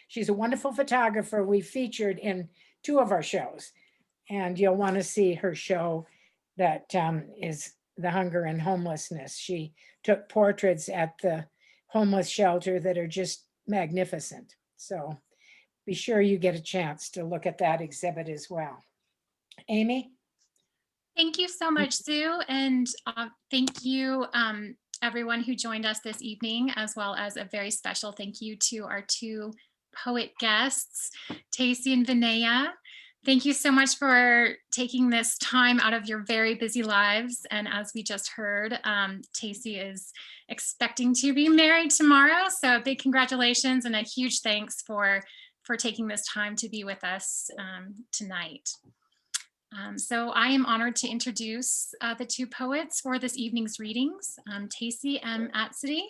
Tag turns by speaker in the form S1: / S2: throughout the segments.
S1: She's a wonderful photographer we featured in 2 of our shows. And you'll want to see her show that is the hunger and homelessness. She took portraits at the homeless shelter that are just magnificent. So be sure you get a chance to look at that exhibit as well. Amy?
S2: Thank you so much, Sue. And thank you, everyone who joined us this evening, as well as a very special thank you to our 2 poet guests, Tacey and Vinaya. Thank you so much for taking this time out of your very busy lives. And as we just heard, Tacey is expecting to be married tomorrow. So big congratulations and a huge thanks for taking this time to be with us tonight. So I am honored to introduce the 2 poets for this evening's readings, Tacey M. Atsitty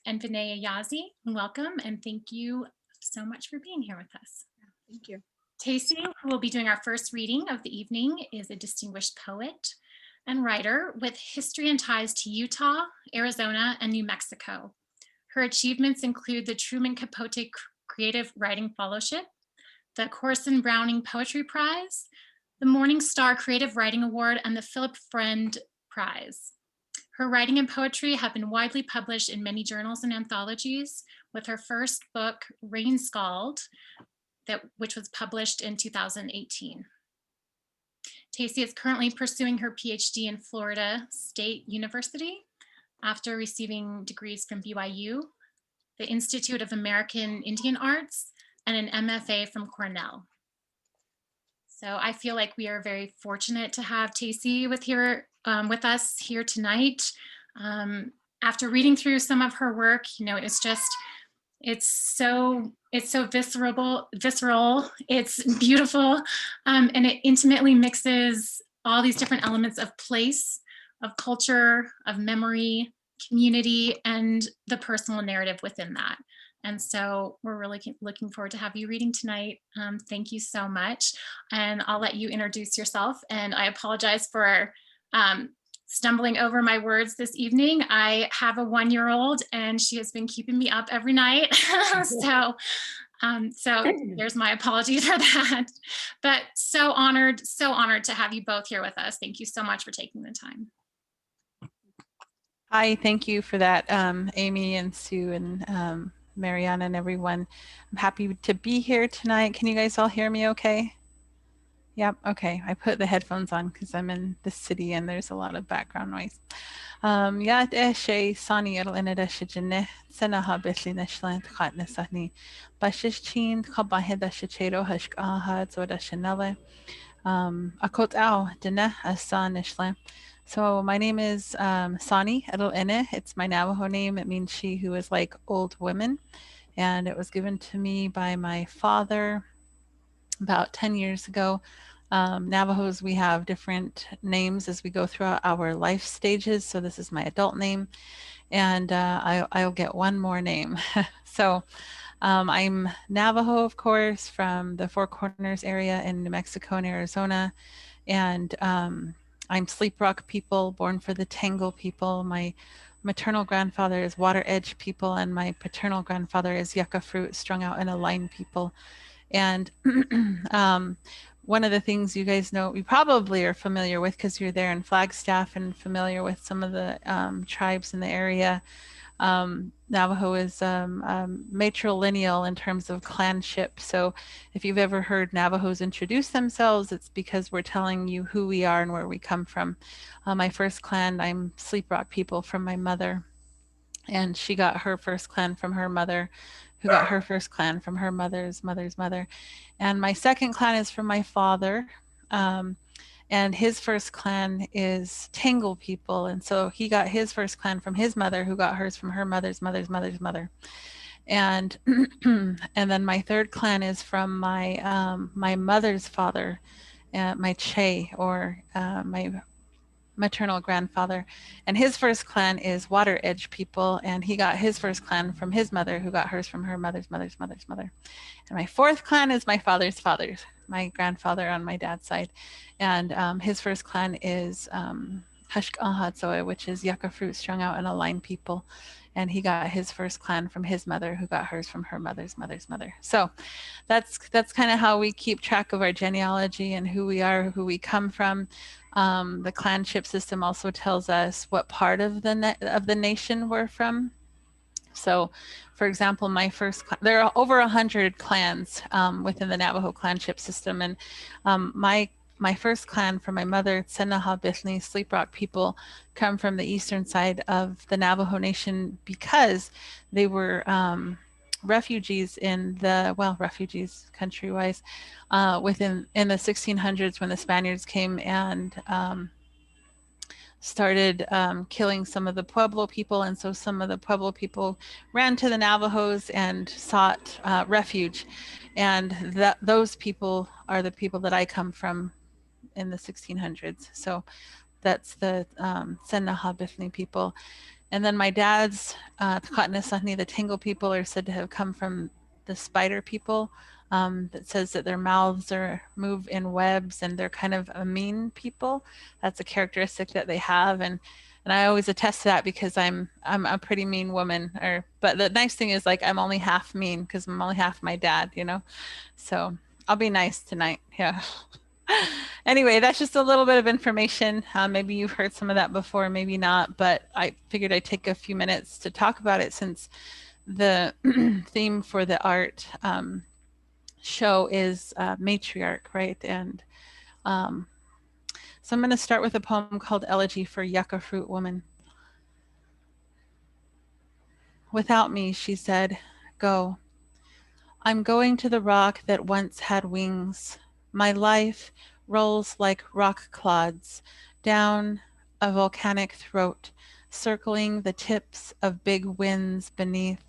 S2: and Vinaya Yazi. Welcome and thank you so much for being here with us.
S3: Thank you.
S2: Tacey, who will be doing our first reading of the evening, is a distinguished poet and writer with history and ties to Utah, Arizona, and New Mexico. Her achievements include the Truman Capote Creative Writing Fellowship, the Corson Browning Poetry Prize, the Morning Star Creative Writing Award, and the Philip Friend Prize. Her writing and poetry have been widely published in many journals and anthologies, with her first book, Rain Scald, which was published in 2018. Tacey is currently pursuing her PhD in Florida State University after receiving degrees from BYU, the Institute of American Indian Arts, and an MFA from Cornell. So I feel like we are very fortunate to have Tacey with us here tonight. After reading through some of her work, it's so visceral, it's beautiful, and it intimately mixes all these different elements of place, of culture, of memory, community, and the personal narrative within that. And so we're really looking forward to have you reading tonight. Thank you so much. And I'll let you introduce yourself. And I apologize for stumbling over my words this evening. I have a 1-year-old and she has been keeping me up every night. So there's my apology for that. But so honored to have you both here with us. Thank you so much for taking the time.
S4: Hi, thank you for that, Amy and Sue and Mariana and everyone. I'm happy to be here tonight. Can you guys all hear me okay? Yep, okay. I put the headphones on because I'm in the city and there's a lot of background noise. Ya shay sani inada shijine senaha bislina shlant khatna sahni bashish chin kabaheda shichero hashkaha zoda shanele akot ao dina asan ishlam. So my name is Sani Edel-Ene. It's my Navajo name. It means she who is like old women. And it was given to me by my father about 10 years ago. Navajos, we have different names as we go throughout our life stages. So this is my adult name. And I'll get one more name. So I'm Navajo, of course, from the Four Corners area in New Mexico and Arizona. And I'm Sleep Rock people, born for the Tangle people. My maternal grandfather is Water Edge people, and my paternal grandfather is Yucca fruit strung out in a line people. And one of the things you guys know, you probably are familiar with because you're there in Flagstaff and familiar with some of the tribes in the area. Navajo is matrilineal in terms of clanship. So if you've ever heard Navajos introduce themselves, it's because we're telling you who we are and where we come from. My first clan, I'm Sleep Rock people from my mother, and she got her first clan from her mother, who got her first clan from her mother's mother's mother. And my second clan is from my father. And his first clan is Tangle people. And so he got his first clan from his mother, who got hers from her mother's mother's mother's mother. And and then my third clan is from my my mother's father, my Che, or my maternal grandfather. And his first clan is Water Edge people. And he got his first clan from his mother, who got hers from her mother's mother's mother's mother. And my fourth clan is my father's father's, my grandfather on my dad's side. And his first clan is Hashkahatsoe, which is yucca fruit strung out in a line people. And he got his first clan from his mother, who got hers from her mother's mother's mother. So that's kind of how we keep track of our genealogy and who we are, who we come from. The clanship system also tells us what part of the nation we're from. So, for example, there are over 100 clans within the Navajo clanship system, and my first clan from my mother, Tsenaha Bithni Sleep Rock people, come from the eastern side of the Navajo Nation because they were refugees refugees country-wise in the 1600s when the Spaniards came and started killing some of the Pueblo people, and so some of the Pueblo people ran to the Navajos and sought refuge, and those people are the people that I come from in the 1600s. So that's the Tsenaha Bithni people. And then my dad's Takatanasahni, the Tangle people, are said to have come from the spider people. That says that their mouths move in webs and they're kind of a mean people. That's a characteristic that they have, and I always attest to that because I'm a pretty mean woman. But the nice thing is, like, I'm only half mean because I'm only half my dad, you know. So I'll be nice tonight. Yeah. Anyway, that's just a little bit of information. Maybe you've heard some of that before, maybe not, but I figured I'd take a few minutes to talk about it since the theme for the art show is Matriarch, right? And so I'm going to start with a poem called Elegy for Yucca Fruit Woman. Without me, she said, go. I'm going to the rock that once had wings. My life rolls like rock clods down a volcanic throat, circling the tips of big winds beneath.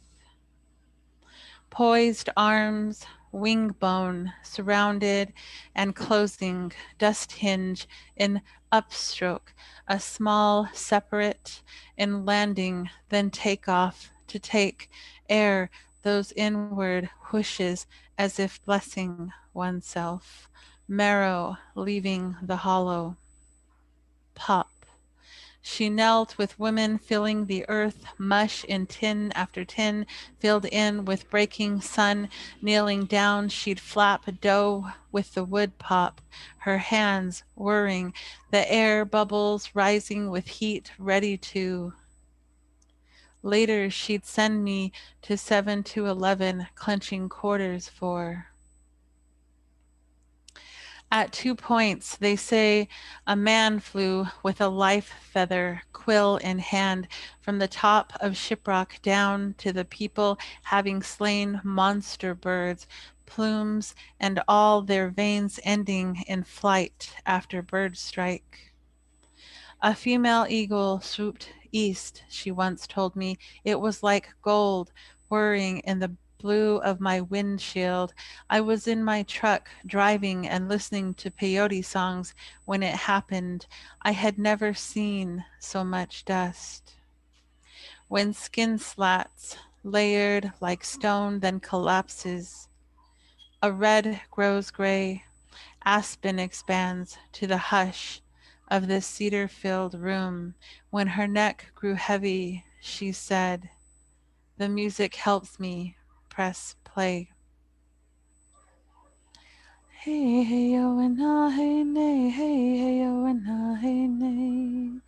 S4: Poised arms, wing bone, surrounded and closing, dust hinge in upstroke, a small separate in landing, then take off to take air, those inward whooshes as if blessing oneself, marrow leaving the hollow. Pop. She knelt with women filling the earth, mush in tin after tin, filled in with breaking sun. Kneeling down, she'd flap dough with the wood pop, her hands whirring, the air bubbles rising with heat, ready to. Later, she'd send me to 7 to 11, clenching quarters for. At 2 points, they say a man flew with a life feather, quill in hand, from the top of Shiprock down to the people having slain monster birds, plumes and all their veins ending in flight after bird strike. A female eagle swooped east, she once told me. It was like gold whirring in the blue of my windshield. I was in my truck driving and listening to peyote songs when it happened. I had never seen so much dust. When skin slats, layered like stone, then collapses. A red grows gray, aspen expands to the hush of this cedar-filled room. When her neck grew heavy, she said, the music helps me press play. Hey, hey, yo, and ah, hey, nay, hey, hey, yo, and ah, hey, nay.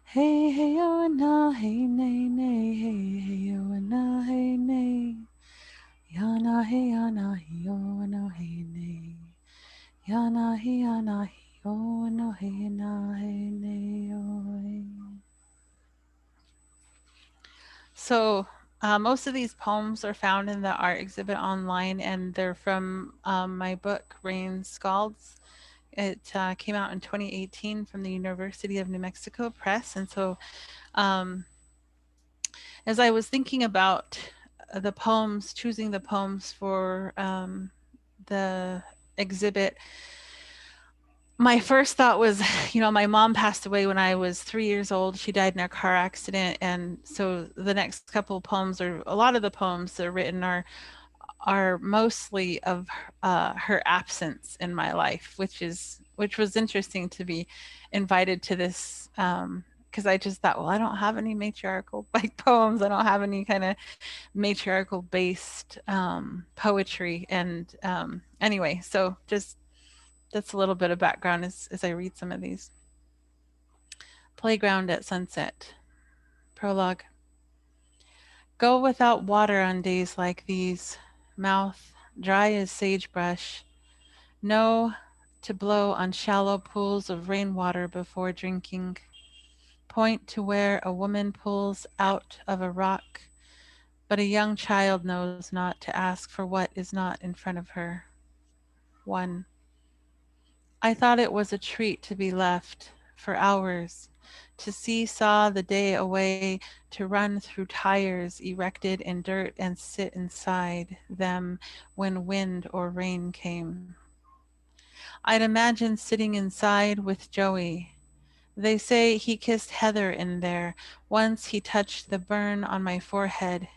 S4: Hey, hey, yo, and ah, hey, nay, nay, hey, hey, yo, and ah, hey, nay. Yana, hey, yana, hey, yo, and ah, hey, nay. Yana, hey, yana, hey, yo, and ah, hey, na, hey, nay, yo, hey. So most of these poems are found in the art exhibit online, and they're from my book, Rain Scalds. It came out in 2018 from the University of New Mexico Press. And so as I was thinking about the poems, choosing the poems for the exhibit, my first thought was, you know, my mom passed away when I was 3 years old. She died in a car accident. And so the next couple of poems, or a lot of the poems that are written, are are mostly of her absence in my life, which was interesting to be invited to this, because I just thought, well, I don't have any matriarchal like poems. I don't have any kind of matriarchal based poetry. And anyway, so just that's a little bit of background as I read some of these. Playground at sunset. Prologue. Go without water on days like these, mouth dry as sagebrush. Know to blow on shallow pools of rainwater before drinking. Point to where a woman pulls out of a rock, but a young child knows not to ask for what is not in front of her. 1. I thought it was a treat to be left for hours, to seesaw the day away, to run through tires erected in dirt and sit inside them when wind or rain came. I'd imagine sitting inside with Joey. They say he kissed Heather in there. Once he touched the burn on my forehead.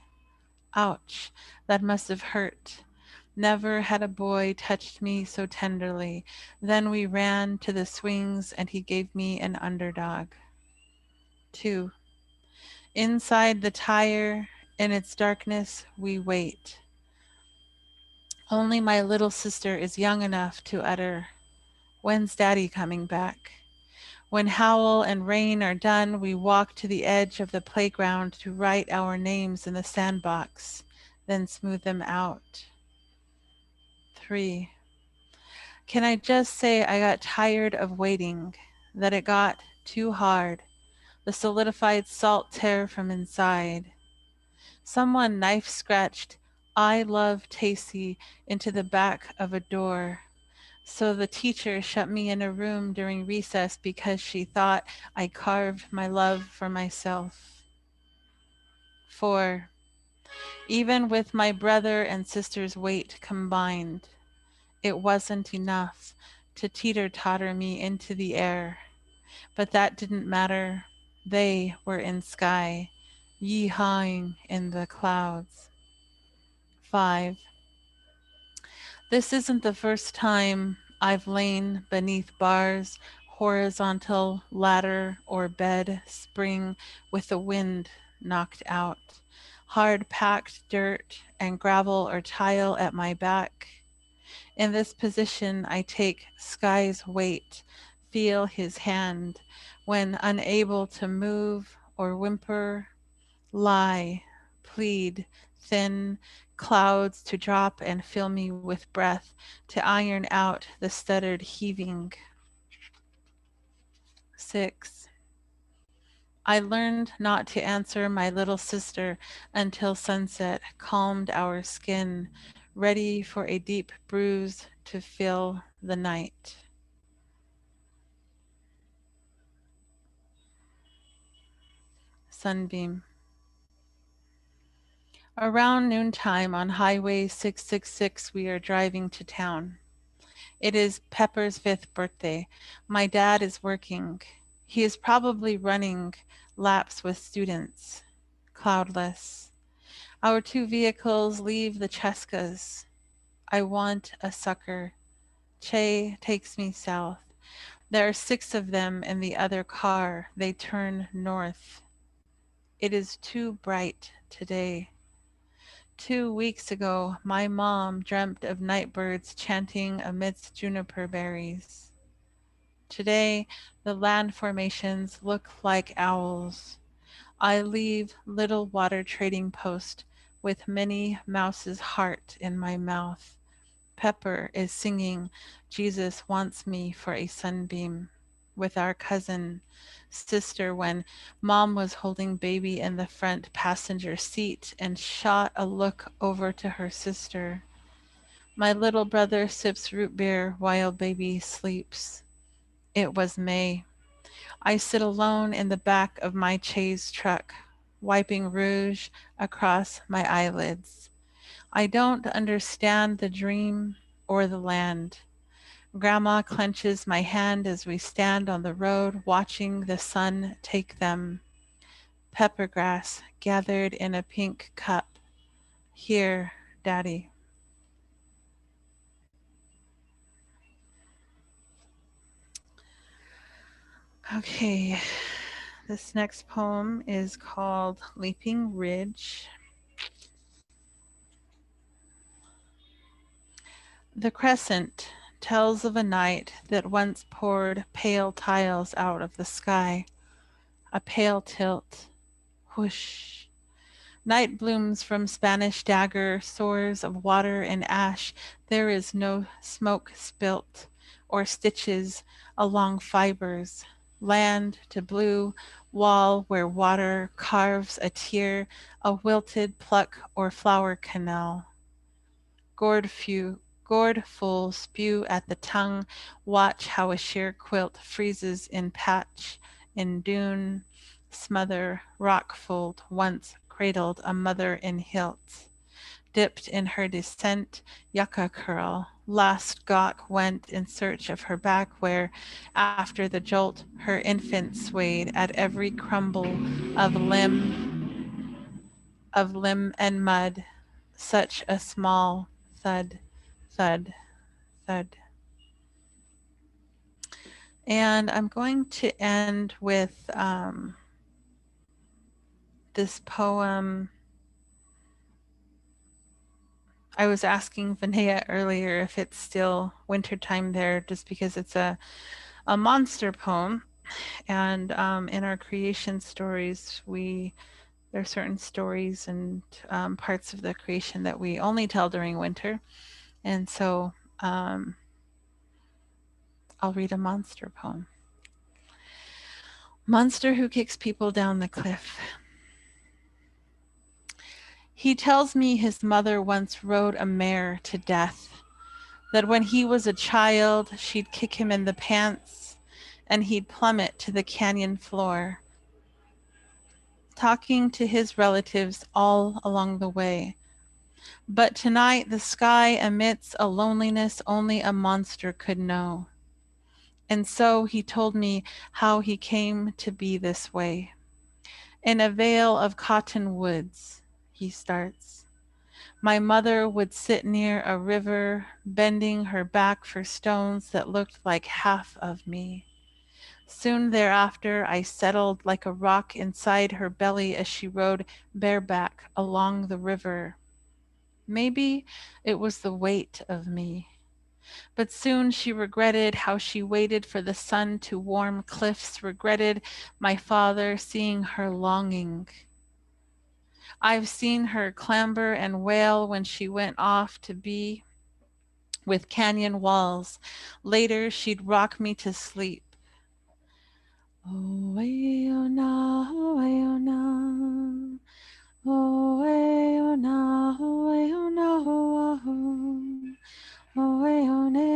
S4: Ouch, that must have hurt. Never had a boy touched me so tenderly. Then we ran to the swings and he gave me an underdog. 2. Inside the tire, in its darkness, we wait. Only my little sister is young enough to utter, "When's Daddy coming back?" When howl and rain are done, we walk to the edge of the playground to write our names in the sandbox, then smooth them out. 3. Can I just say I got tired of waiting, that it got too hard, the solidified salt tear from inside. Someone knife scratched "I love Tacey" into the back of a door. So the teacher shut me in a room during recess because she thought I carved my love for myself. 4. Even with my brother and sister's weight combined, it wasn't enough to teeter-totter me into the air. But that didn't matter. They were in sky, yee-hawing in the clouds. 5. This isn't the first time I've lain beneath bars, horizontal ladder or bed spring with the wind knocked out, hard packed dirt and gravel or tile at my back. In this position, I take sky's weight, feel his hand, when unable to move or whimper, lie, plead, thin clouds to drop and fill me with breath, to iron out the stuttered heaving. 6. I learned not to answer my little sister until sunset calmed our skin, ready for a deep bruise to fill the night. Sunbeam. Around noontime on Highway 666, we are driving to town. It is Pepper's 5th birthday. My dad is working. He is probably running laps with students. Cloudless. Our 2 vehicles leave the Cheskas. I want a sucker. Che takes me south. There are 6 of them in the other car. They turn north. It is too bright today. 2 weeks ago, my mom dreamt of nightbirds chanting amidst juniper berries. Today, the land formations look like owls. I leave little water trading post with Minnie Mouse's heart in my mouth. Pepper is singing "Jesus Wants Me" for a sunbeam with our cousin, sister, when mom was holding baby in the front passenger seat and shot a look over to her sister. My little brother sips root beer while baby sleeps. It was May. I sit alone in the back of my chaise truck, wiping rouge across my eyelids. I don't understand the dream or the land. Grandma clenches my hand as we stand on the road watching the sun take them. Peppergrass gathered in a pink cup. Here, Daddy. Okay, this next poem is called Leaping Ridge. The crescent tells of a night that once poured pale tiles out of the sky, a pale tilt, whoosh. Night blooms from Spanish dagger, soars of water and ash. There is no smoke spilt, or stitches along fibers. Land to blue, wall where water carves a tear, a wilted pluck or flower canal. Gourd full, spew at the tongue, watch how a sheer quilt freezes in patch, in dune, smother, rock fold, once cradled a mother in hilt. Dipped in her descent, yucca curl, last gawk went in search of her back where, after the jolt, her infant swayed at every crumble of limb and mud, such a small thud, thud, thud. And I'm going to end with this poem. I was asking Vinaya earlier if it's still wintertime there, just because it's a monster poem. And in our creation stories, there are certain stories and parts of the creation that we only tell during winter. And so I'll read a monster poem. Monster who kicks people down the cliff. He tells me his mother once rode a mare to death, that when he was a child, she'd kick him in the pants and he'd plummet to the canyon floor, talking to his relatives all along the way. But tonight the sky emits a loneliness only a monster could know. And so he told me how he came to be this way. In a vale of cotton woods, he starts. My mother would sit near a river, bending her back for stones that looked like half of me. Soon thereafter, I settled like a rock inside her belly as she rode bareback along the river. Maybe it was the weight of me. But soon she regretted how she waited for the sun to warm cliffs, regretted my father seeing her longing. I've seen her clamber and wail when she went off to be with canyon walls. Later, she'd rock me to sleep. Oh, oh, na, oh, na. Oh, oh, na, oh, na, oh, oh, na, oh, na.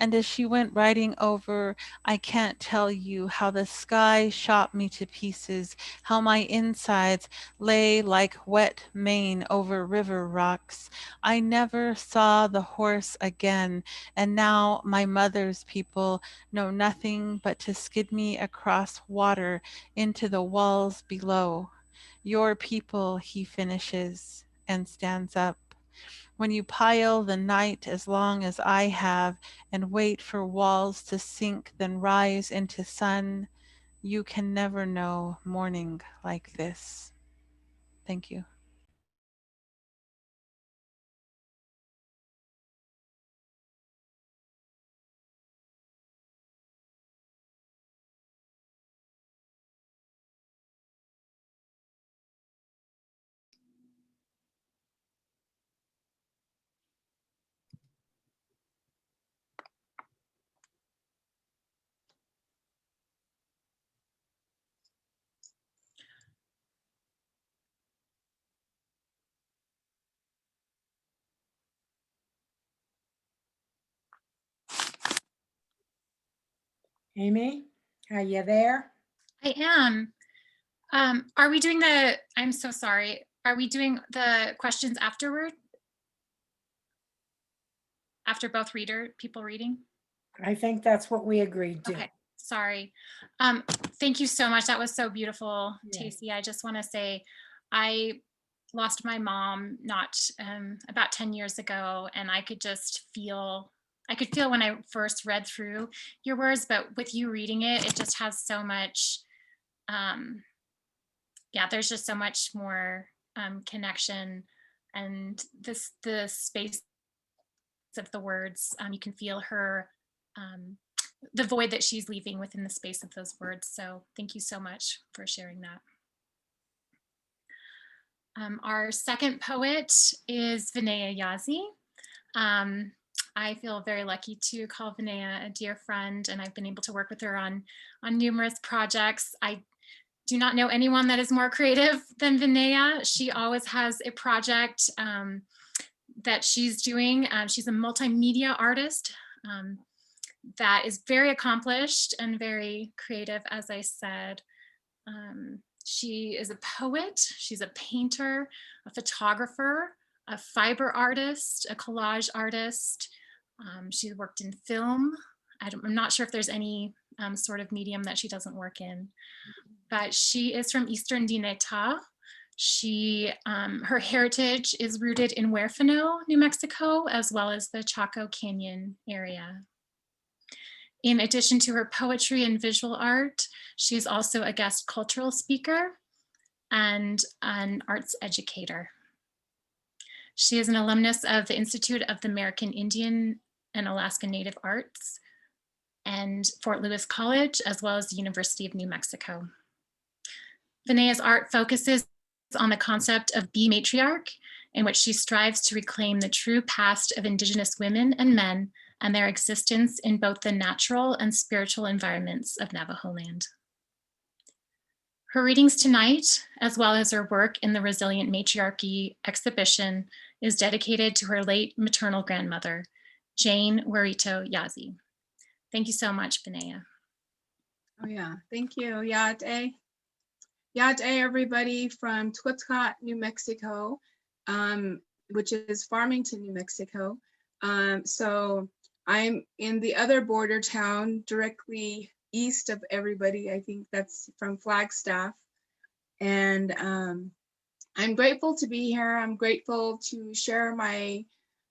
S4: And as she went riding over, I can't tell you how the sky shot me to pieces, how my insides lay like wet mane over river rocks. I never saw the horse again, and now my mother's people know nothing but to skid me across water into the walls below. Your people, he finishes and stands up. When you pile the night as long as I have and wait for walls to sink, then rise into sun, you can never know morning like this. Thank you.
S1: Amy, are you there?
S2: I am. Are we doing I'm so sorry. Are we doing the questions afterward? After both people reading?
S1: I think that's what we agreed to.
S2: Okay, sorry. Thank you so much. That was so beautiful,
S1: Yes.
S2: Tacey. I just want to say I lost my mom not about 10 years ago, and I could just feel, I could feel when I first read through your words, but with you reading it, it just has so much, yeah, there's just so much more connection, and the space of the words, you can feel her, the void that she's leaving within the space of those words. So thank you so much for sharing that. Our second poet is Vinaya Yazi. I feel very lucky to call Vinaya a dear friend, and I've been able to work with her on numerous projects. I do not know anyone that is more creative than Vinaya. She always has a project that she's doing. She's a multimedia artist that is very accomplished and very creative, as I said. She is a poet, she's a painter, a photographer, a fiber artist, a collage artist. She's worked in film. I'm not sure if there's any sort of medium that she doesn't work in, but she is from Eastern Dineta. Her heritage is rooted in Huerfano, New Mexico, as well as the Chaco Canyon area. In addition to her poetry and visual art, she is also a guest cultural speaker and an arts educator. She is an alumnus of the Institute of the American Indian and Alaska Native Arts and Fort Lewis College, as well as the University of New Mexico. Vinaya's art focuses on the concept of Be Matriarch, in which she strives to reclaim the true past of Indigenous women and men and their existence in both the natural and spiritual environments of Navajo land. Her readings tonight, as well as her work in the Resilient Matriarchy exhibition, is dedicated to her late maternal grandmother, Jane Warito Yazi. Thank you so much, Vinaya.
S3: Oh yeah, thank you, Yate. Yate, everybody from Twitzcott, New Mexico, which is Farmington, New Mexico. So I'm in the other border town directly east of everybody. I think that's from Flagstaff. And I'm grateful to be here. I'm grateful to share my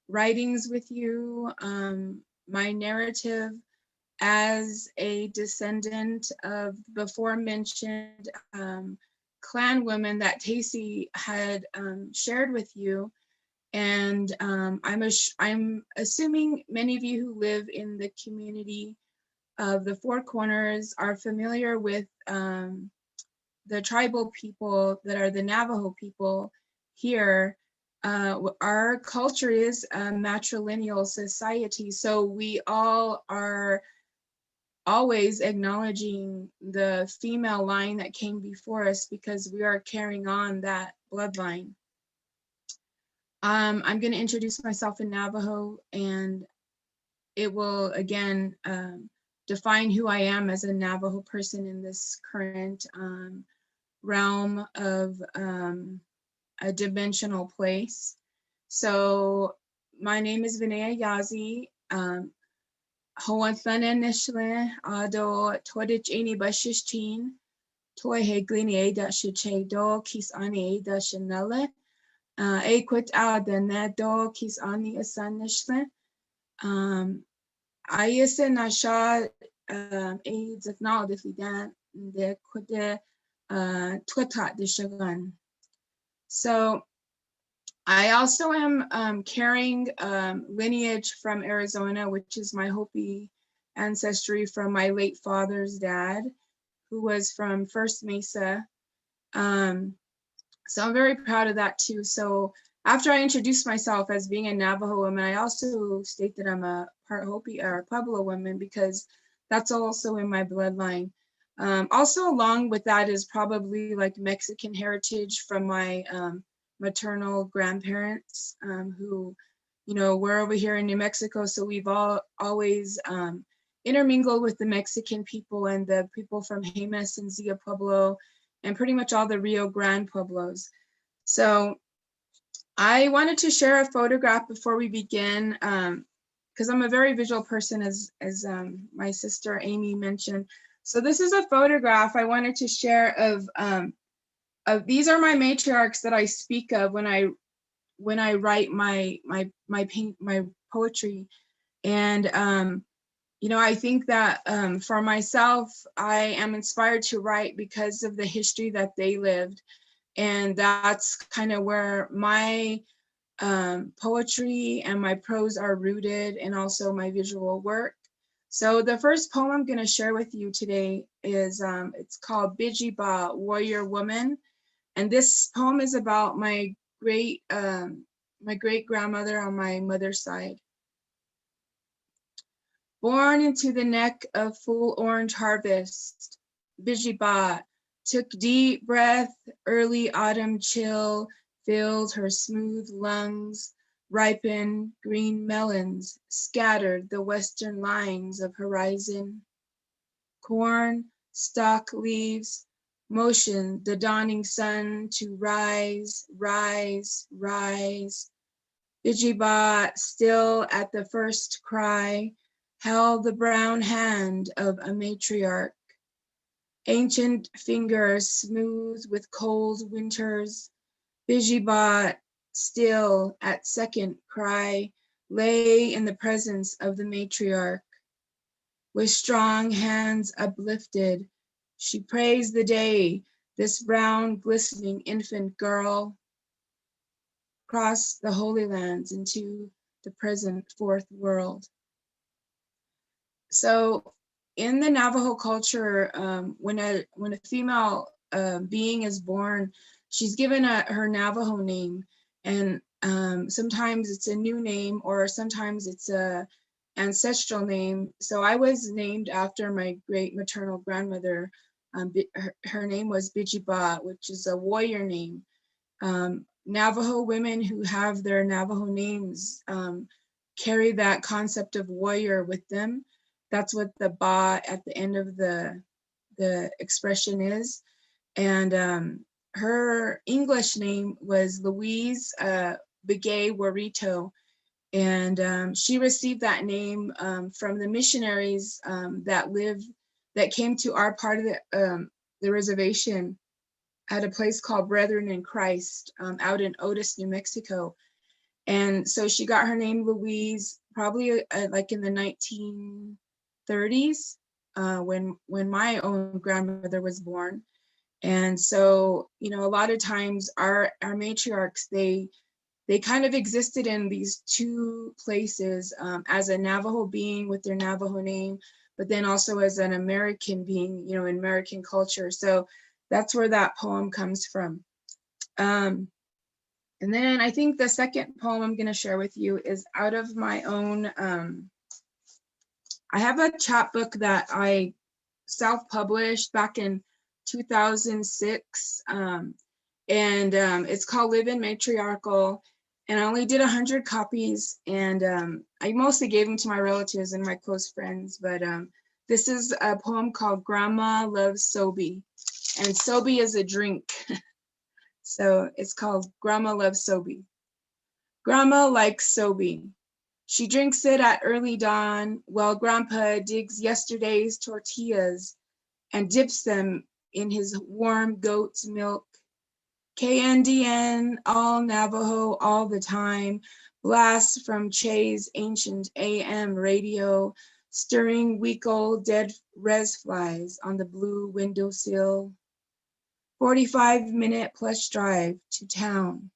S3: writings with you, my narrative as a descendant of before mentioned clan women that Tacey had shared with you. And I'm assuming many of you who live in the community of the Four Corners are familiar with the tribal people that are the Navajo people here. Our culture is a matrilineal society, so we all are always acknowledging the female line that came before us because we are carrying on that bloodline. I'm going to introduce myself in Navajo, and it will again define who I am as a Navajo person in this current realm of a dimensional place. So my name is Vinaya Yazi. Hoanthana Nishle Ado Todich Any Bashishtin Toy Heglini Ada Shiche Do Kis Ani Ada Shanelle Equit Ada Nado Kis Ani Asan Nishle Ayese Nasha AIDS of now the Fidan the Kude Twitat the Shagan. So I also am carrying lineage from Arizona, which is my Hopi ancestry from my late father's dad, who was from First Mesa. So I'm very proud of that too. So after I introduce myself as being a Navajo woman, I also state that I'm a part Hopi or Pueblo woman because that's also in my bloodline. Also along with that is probably like Mexican heritage from my maternal grandparents who, you know, we're over here in New Mexico, so we've always intermingled with the Mexican people and the people from Jemez and Zia Pueblo and pretty much all the Rio Grande Pueblos. So I wanted to share a photograph before we begin because I'm a very visual person, as my sister Amy mentioned. So this is a photograph I wanted to share of these are my matriarchs that I speak of when I write my poetry. And, I think that for myself, I am inspired to write because of the history that they lived. And that's kind of where my poetry and my prose are rooted, and also my visual work. So the first poem I'm going to share with you today is, it's called Bijiba, Warrior Woman. And this poem is about my great grandmother on my mother's side. Born into the neck of full orange harvest, Bijiba took deep breath, early autumn chill filled her smooth lungs, ripened green melons scattered the western lines of horizon. Corn, stalk leaves, motioned the dawning sun to rise, rise, rise. Bijiba, still at the first cry, held the brown hand of a matriarch. Ancient fingers smooth with cold winters, Bijiba, still at second cry, lay in the presence of the matriarch. With strong hands uplifted, she praised the day this brown, glistening infant girl crossed the Holy Lands into the present fourth world. So in the Navajo culture, when a female being is born, she's given her Navajo name, and sometimes it's a new name, or sometimes it's a ancestral name. So I was named after my great maternal grandmother. Her name was Bijiba, which is a warrior name. Navajo women who have their Navajo names carry that concept of warrior with them. That's what the ba at the end of the expression is. And her English name was Louise Begay Warito. And she received that name from the missionaries that came to our part of the reservation at a place called Brethren in Christ out in Otis, New Mexico. And so she got her name Louise probably like in the 1930s when my own grandmother was born. And so, a lot of times our matriarchs, they kind of existed in these two places as a Navajo being with their Navajo name, but then also as an American being, in American culture. So that's where that poem comes from. And then I think the second poem I'm going to share with you is out of my own, I have a chapbook that I self-published back in 2006. And it's called Live in Matriarchal. And I only did 100 copies. And I mostly gave them to my relatives and my close friends. But this is a poem called Grandma Loves Sobe. And Sobe is a drink. So it's called Grandma Loves Sobe. Grandma likes Sobe. She drinks it at early dawn while Grandpa digs yesterday's tortillas and dips them in his warm goat's milk. KNDN, all Navajo, all the time, blasts from Che's ancient AM radio, stirring week-old dead res flies on the blue windowsill. 45-minute plus drive to town.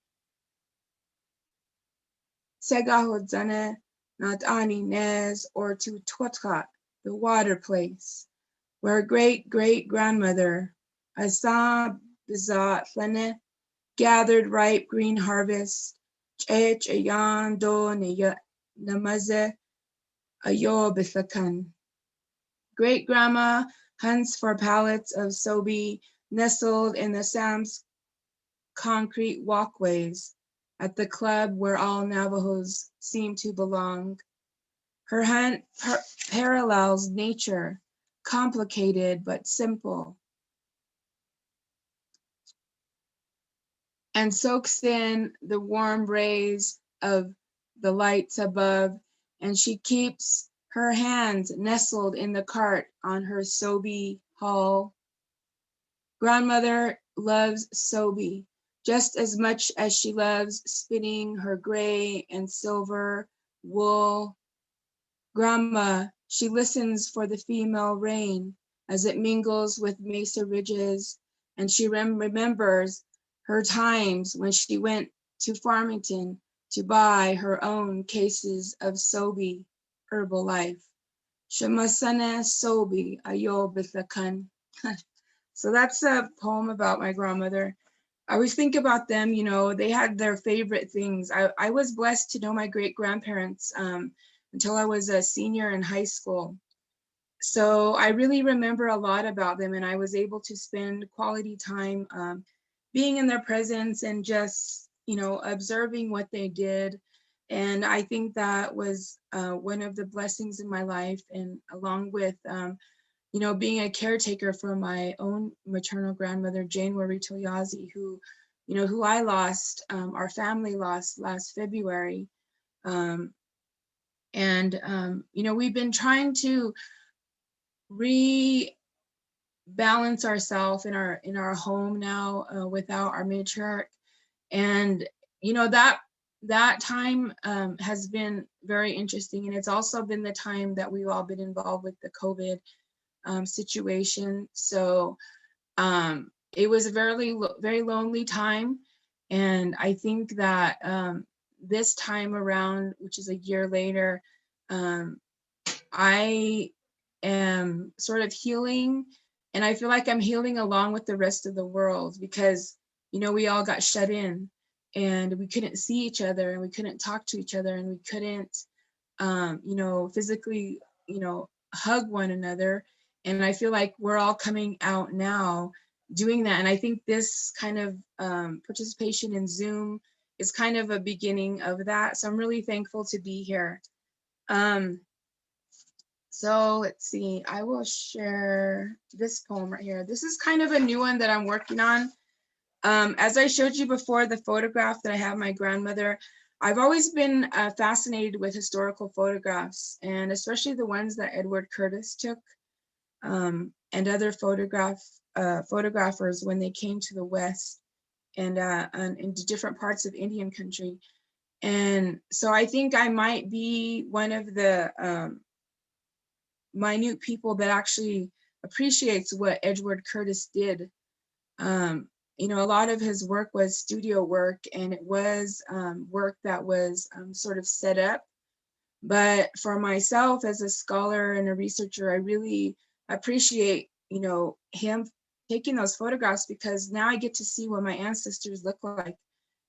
S3: Segahodzane, not Ani Nez, or to Twatkat, the water place, where great-great-grandmother, Asa Bizat Flene, gathered ripe green harvest, Chech Ayan Do Namaze, Ayo Bithakan. Great-grandma hunts for pallets of Sobe nestled in the Sam's concrete walkways at the club where all Navajos seem to belong. Her hunt parallels nature, complicated but simple, and soaks in the warm rays of the lights above, and she keeps her hands nestled in the cart on her Sobe hull. Grandmother loves Sobe just as much as she loves spinning her gray and silver wool. Grandma, she listens for the female rain as it mingles with mesa ridges, and she remembers her times when she went to Farmington to buy her own cases of Sobe, Herbalife. Shamasana Sobe, Ayo Bithakan. So that's a poem about my grandmother. I always think about them, you know, they had their favorite things. I was blessed to know my great grandparents until I was a senior in high school. So I really remember a lot about them, and I was able to spend quality time being in their presence and just, you know, observing what they did. And I think that was one of the blessings in my life, and along with you know, being a caretaker for my own maternal grandmother, Jane Warito Yazzie, who, you know, who I lost, our family lost last February. You know, we've been trying to rebalance ourselves in our home now without our matriarch. And, you know, that time has been very interesting. And it's also been the time that we've all been involved with the COVID situation. So it was a very lonely time. And I think that this time around, which is a year later, I am sort of healing, and I feel like I'm healing along with the rest of the world, because, you know, we all got shut in and we couldn't see each other and we couldn't talk to each other and we couldn't, you know, physically, you know, hug one another. And I feel like we're all coming out now doing that. And I think this kind of participation in Zoom is kind of a beginning of that. So I'm really thankful to be here. So let's see, I will share this poem right here. This is kind of a new one that I'm working on. As I showed you before, the photograph that I have my grandmother, I've always been fascinated with historical photographs, and especially the ones that Edward Curtis took and other photographers when they came to the West and into different parts of Indian country. And so I think I might be one of the minute people that actually appreciates what Edward Curtis did. You know, a lot of his work was studio work, and it was work that was sort of set up. But for myself as a scholar and a researcher, I really appreciate, you know, him taking those photographs, because now I get to see what my ancestors look like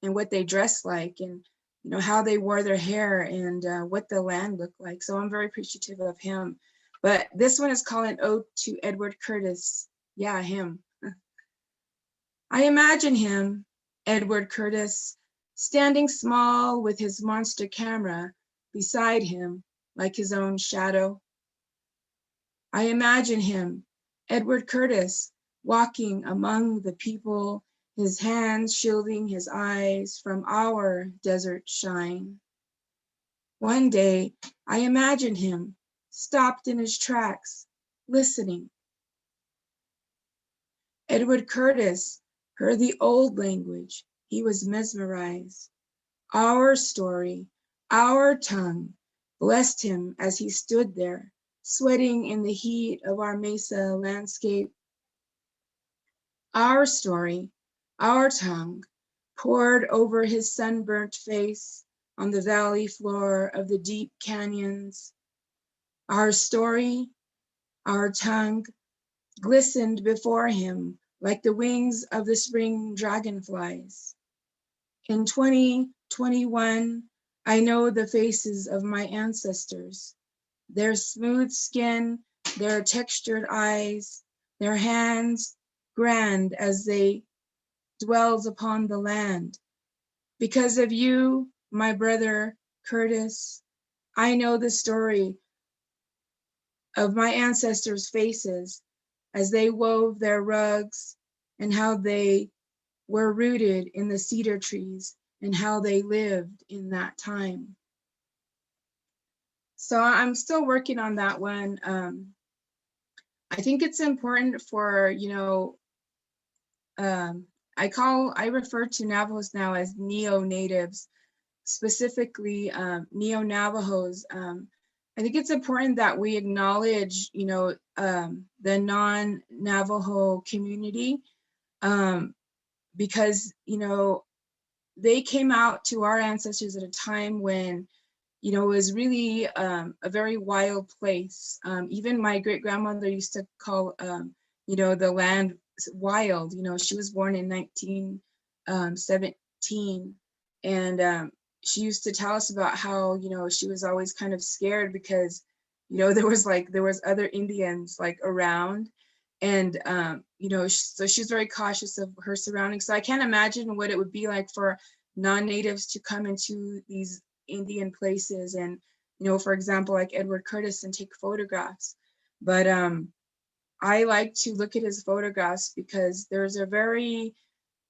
S3: and what they dressed like, and, you know, how they wore their hair, and what the land looked like. So I'm very appreciative of him. But this one is called An Ode to Edward Curtis. Yeah, him. I imagine him, Edward Curtis, standing small with his monster camera beside him like his own shadow. I imagine him, Edward Curtis, walking among the people, his hands shielding his eyes from our desert shine. One day, I imagine him stopped in his tracks, listening. Edward Curtis heard the old language. He was mesmerized. Our story, our tongue, blessed him as he stood there, sweating in the heat of our mesa landscape. Our story, our tongue, poured over his sunburnt face on the valley floor of the deep canyons. Our story, our tongue, glistened before him like the wings of the spring dragonflies. In 2021, I know the faces of my ancestors, their smooth skin, their textured eyes, their hands grand as they dwells upon the land. Because of you, my brother Curtis, I know the story of my ancestors' faces as they wove their rugs, and how they were rooted in the cedar trees and how they lived in that time. So I'm still working on that one. I think it's important for, you know, I refer to Navajos now as neo-natives, specifically neo-Navajos. I think it's important that we acknowledge, you know, the non-Navajo community, because, you know, they came out to our ancestors at a time when, you know, it was really a very wild place. Even my great grandmother used to call, you know, the land wild. You know, she was born in 1917, and she used to tell us about how, you know, she was always kind of scared because, you know, there was other Indians like around, and you know, so she's very cautious of her surroundings. So I can't imagine what it would be like for non-natives to come into these Indian places and, you know, for example, like Edward Curtis, and take photographs. But I like to look at his photographs because there's a very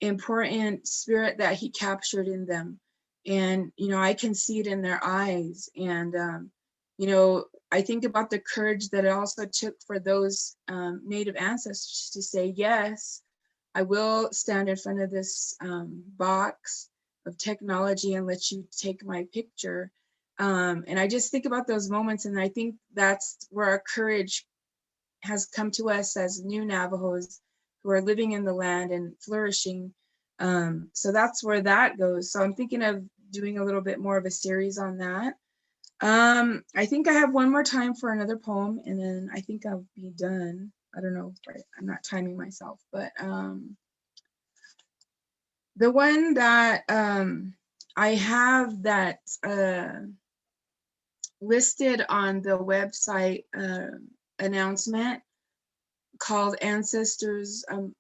S3: important spirit that he captured in them. And, you know, I can see it in their eyes. And, you know, I think about the courage that it also took for those Native ancestors to say, yes, I will stand in front of this box of technology and let you take my picture. And I just think about those moments, and I think that's where our courage has come to us as new Navajos who are living in the land and flourishing. So that's where that goes. So I'm thinking of doing a little bit more of a series on that. I think I have one more time for another poem, and then I think I'll be done. I don't know, I'm not timing myself, but the one that I have that listed on the website announcement called Ancestors. Let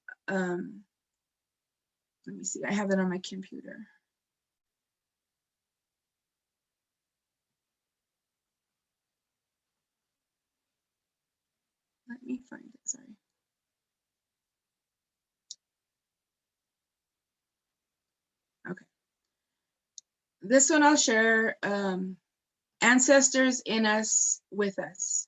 S3: me see, I have it on my computer. Let me find it, sorry. Okay. This one I'll share, Ancestors in Us, With Us.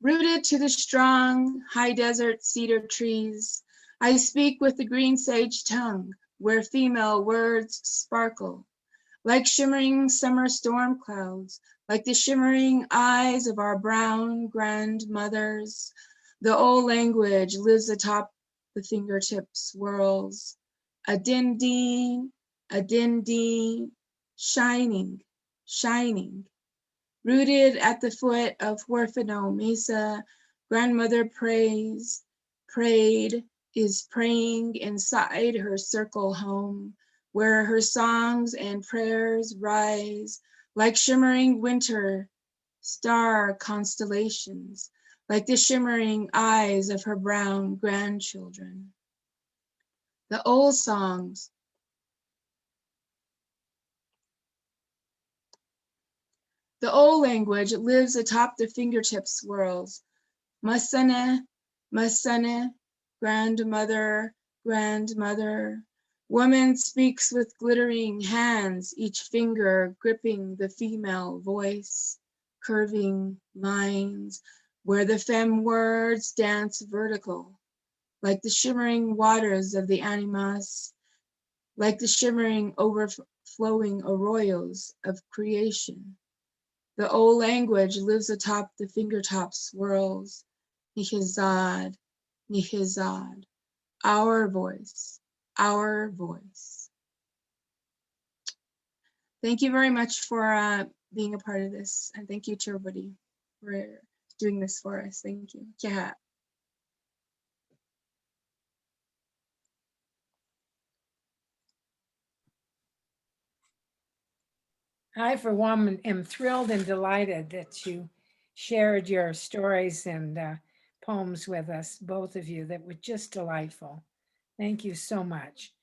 S3: Rooted to the strong, high desert cedar trees, I speak with the green sage tongue, where female words sparkle, like shimmering summer storm clouds, like the shimmering eyes of our brown grandmothers. The old language lives atop the fingertip swirls. A din din, shining, shining. Rooted at the foot of Huerfano Mesa, grandmother prays, prayed, is praying inside her circle home, where her songs and prayers rise like shimmering winter star constellations, like the shimmering eyes of her brown grandchildren. The old songs, the old language lives atop the fingertip swirls. Masane, masane, grandmother, grandmother. Woman speaks with glittering hands, each finger gripping the female voice, curving lines where the femme words dance vertical, like the shimmering waters of the animas, like the shimmering overflowing arroyos of creation. The old language lives atop the fingertop swirls. Nihizad, Nihizad, our voice, our voice. Thank you very much for being a part of this, and thank you to everybody for doing this for us. Thank you. Kiha.
S1: I, for one, am thrilled and delighted that you shared your stories and poems with us, both of you. That were just delightful. Thank you so much.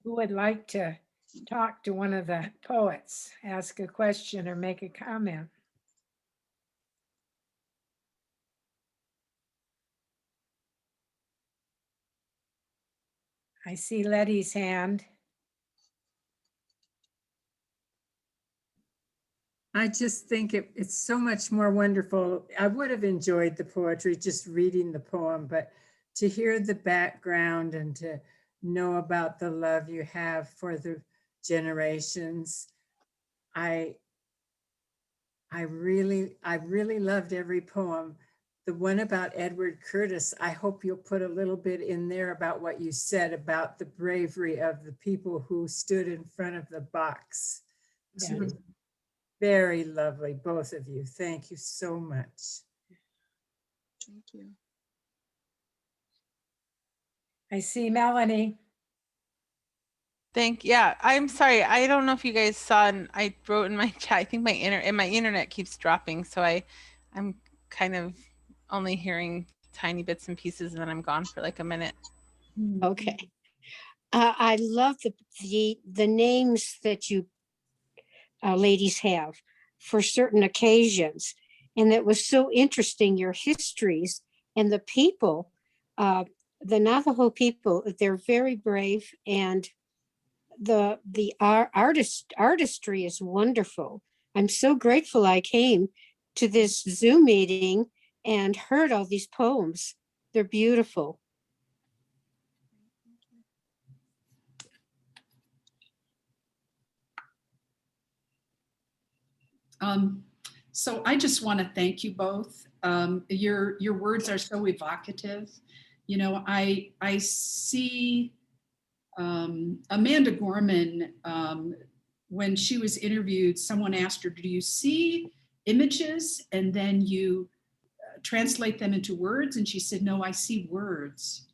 S1: Who would like to talk to one of the poets, ask a question or make a comment? I see Letty's hand.
S5: I just think it's so much more wonderful. I would have enjoyed the poetry, just reading the poem, but to hear the background and to know about the love you have for the generations, I I really loved every poem. The one about Edward Curtis, I hope you'll put a little bit in there about what you said about the bravery of the people who stood in front of the box.
S1: Yeah.
S5: Very lovely, both of you. Thank you so much.
S3: Thank you.
S1: I see Melanie.
S4: Yeah, I'm sorry. I don't know if you guys saw, and I wrote in my chat, I think my internet keeps dropping. So I'm kind of only hearing tiny bits and pieces, and then I'm gone for like a minute.
S6: Okay. I love the names that you ladies have for certain occasions. And it was so interesting, your histories and the people, the Navajo people, they're very brave, and the artistry is wonderful. I'm so grateful I came to this Zoom meeting and heard all these poems. They're beautiful.
S7: So I just want to thank you both. Your words are so evocative. You know, I see Amanda Gorman, when she was interviewed, someone asked her, do you see images and then you translate them into words? And she said, no, I see words.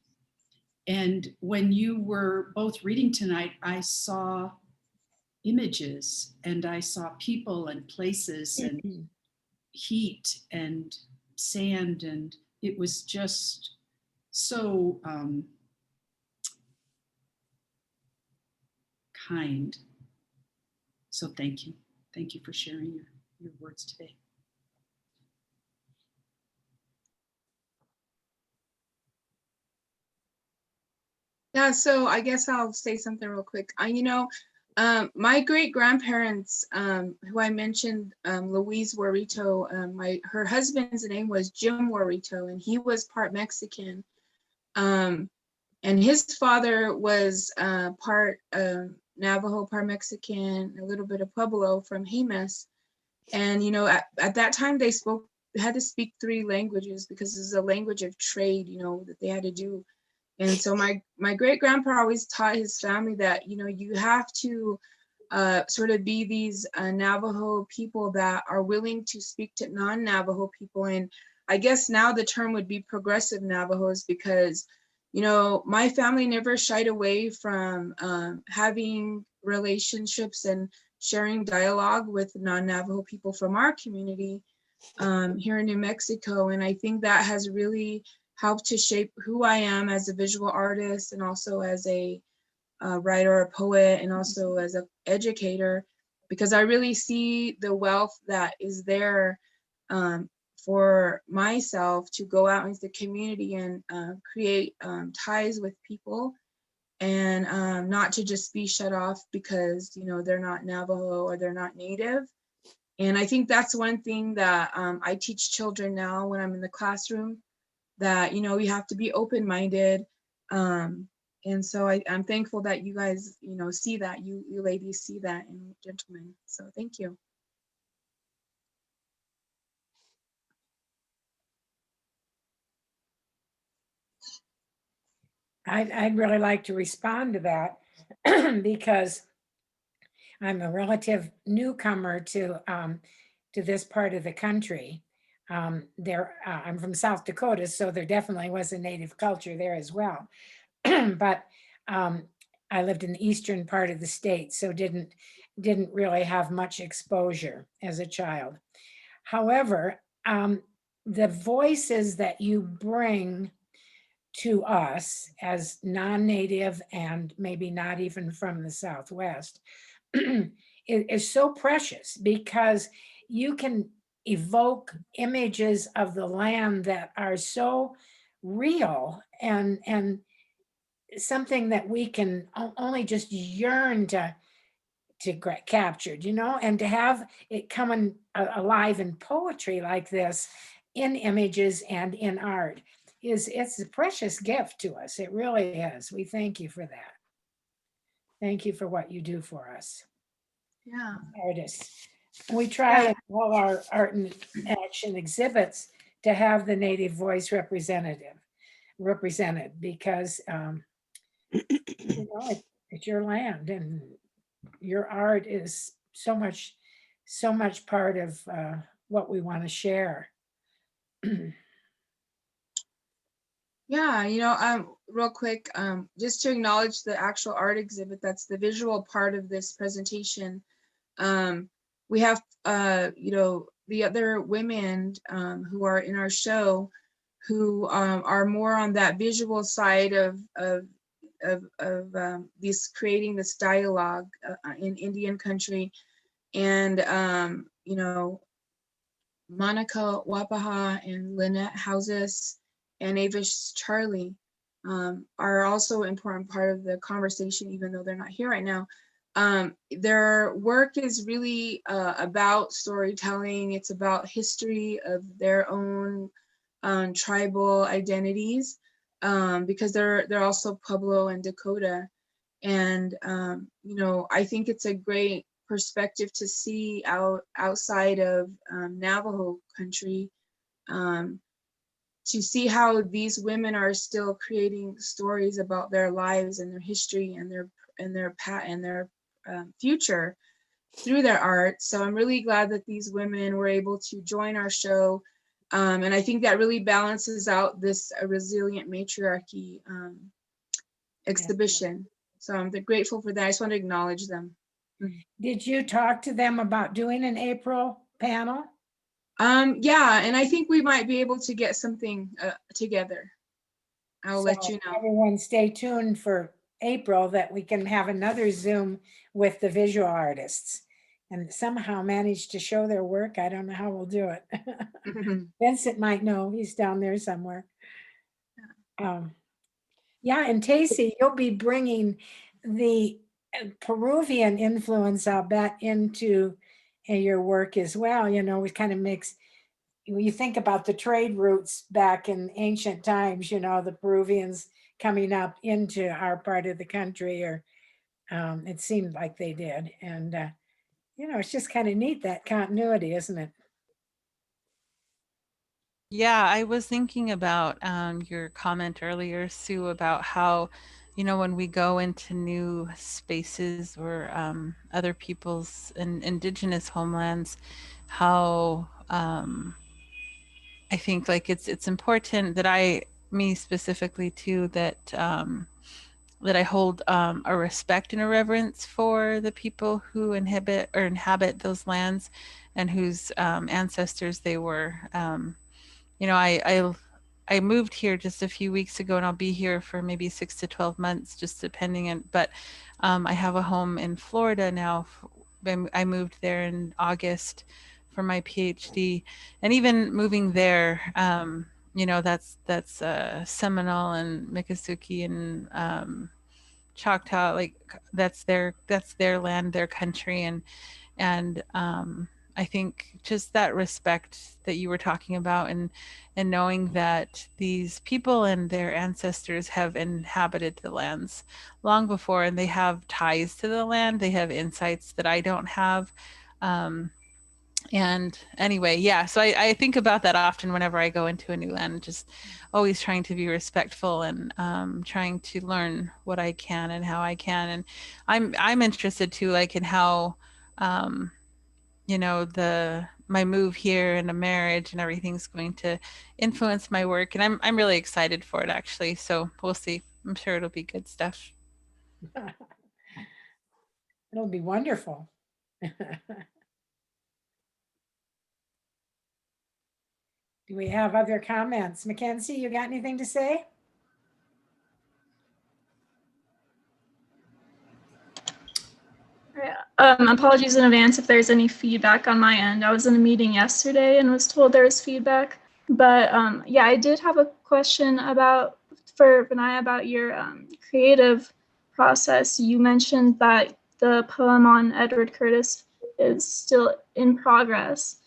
S7: And when you were both reading tonight, I saw images, and I saw people and places and heat and sand, and it was just so kind. So thank you. Thank you for sharing your words today.
S3: Yeah, so I guess I'll say something real quick. My great grandparents, who I mentioned, Louise Warito, her husband's name was Jim Warito, and he was part Mexican. And his father was part Navajo, part Mexican, a little bit of Pueblo from Jemez. And at that time they had to speak 3 languages because it's a language of trade, that they had to do. And so my great grandpa always taught his family that, you have to sort of be these Navajo people that are willing to speak to non-Navajo people. And I guess now the term would be progressive Navajos, because, my family never shied away from having relationships and sharing dialogue with non-Navajo people from our community here in New Mexico. And I think that has really helped to shape who I am as a visual artist, and also as a writer, a poet, and also as an educator, because I really see the wealth that is there for myself to go out into the community and create ties with people, and not to just be shut off because they're not Navajo or they're not Native. And I think that's one thing that I teach children now when I'm in the classroom, that we have to be open-minded. And so I'm thankful that you guys see that, you ladies see that, and gentlemen. So thank you.
S1: I'd really like to respond to that because I'm a relative newcomer to this part of the country. I'm from South Dakota, so there definitely was a Native culture there as well. But I lived in the eastern part of the state, so didn't really have much exposure as a child. However, the voices that you bring to us as non-Native and maybe not even from the Southwest is so precious, because you can evoke images of the land that are so real and something that we can only just yearn to get captured, and to have it coming alive in poetry like this, in images and in art, it's a precious gift to us. It really is. We thank you for that. Thank you for what you do for us.
S3: Yeah.
S1: Artists. We try in all our art and action exhibits to have the native voice represented because it's your land and your art is so much part of what we want to share.
S3: Yeah, real quick, just to acknowledge the actual art exhibit, that's the visual part of this presentation. We have, the other women who are in our show who are more on that visual side of this creating this dialogue in Indian country. And, Monica Wapaha and Lynette Houses and Avish Charlie are also an important part of the conversation, even though they're not here right now. Their work is really about storytelling. It's about history of their own tribal identities, because they're also Pueblo and Dakota. And, I think it's a great perspective to see outside of Navajo country, to see how these women are still creating stories about their lives and their history and their future through their art. So I'm really glad that these women were able to join our show. And I think that really balances out this resilient matriarchy exhibition. So I'm grateful for that. I just want to acknowledge them.
S1: Did you talk to them about doing an April panel?
S3: Yeah, and I think we might be able to get something together. I'll let
S1: So
S3: you know.
S1: everyone stay tuned for April that we can have another Zoom with the visual artists and somehow manage to show their work. I don't know how we'll do it. Vincent might know, he's down there somewhere. Yeah, and Tacey, you'll be bringing the Peruvian influence, I'll bet, into your work as well. We kind of mix, you think about the trade routes back in ancient times, the Peruvians coming up into our part of the country, or it seemed like they did. And, it's just kind of neat, that continuity, isn't it?
S4: Yeah, I was thinking about your comment earlier, Sue, about how, when we go into new spaces or other people's indigenous homelands, how I think like it's important that me specifically too, that that I hold a respect and a reverence for the people who inhabit those lands and whose ancestors they were. I moved here just a few weeks ago, and I'll be here for maybe 6 to 12 months, just depending on. But I have a home in Florida now. I moved there in August for my PhD, and even moving there, that's Seminole and Miccosukee and Choctaw. Like that's their land, their country, and I think just that respect that you were talking about, and knowing that these people and their ancestors have inhabited the lands long before, and they have ties to the land, they have insights that I don't have. And anyway, yeah, so I think about that often whenever I go into a new land, just always trying to be respectful and trying to learn what I can and how I can. And I'm interested too, like in how my move here and a marriage and everything's going to influence my work, and I'm really excited for it, actually. So we'll see. I'm sure it'll be good stuff.
S1: It'll be wonderful. Do we have other comments? Mackenzie, you got anything to say?
S8: Apologies in advance if there's any feedback on my end. I was in a meeting yesterday and was told there was feedback. But yeah, I did have a question for Vinaya about your creative process. You mentioned that the poem on Edward Curtis is still in progress.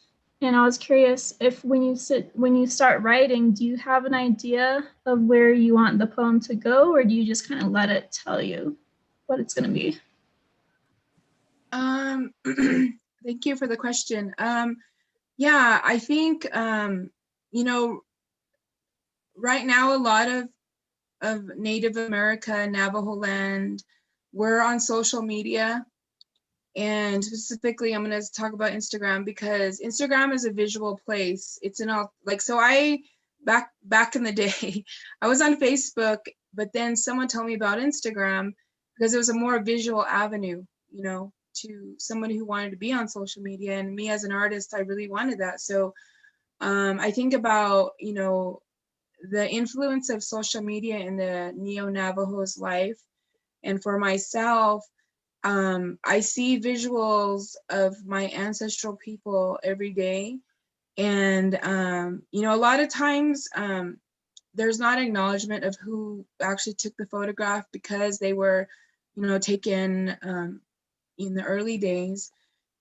S8: And I was curious if when you start writing, do you have an idea of where you want the poem to go, or do you just kind of let it tell you what it's going to be?
S3: Thank you for the question. Yeah, I think, you know, right now, a lot of Native America, Navajo land, we're on social media. And specifically, I'm going to talk about Instagram because Instagram is a visual place. It's an all like, so back in the day, I was on Facebook, but then someone told me about Instagram because it was a more visual avenue, you know, to somebody who wanted to be on social media. And me as an artist, I really wanted that. So I think about, you know, the influence of social media in the Neo-Navajo's life. And for myself, I see visuals of my ancestral people every day. And, you know, a lot of times there's not acknowledgement of who actually took the photograph because they were, you know, taken in the early days.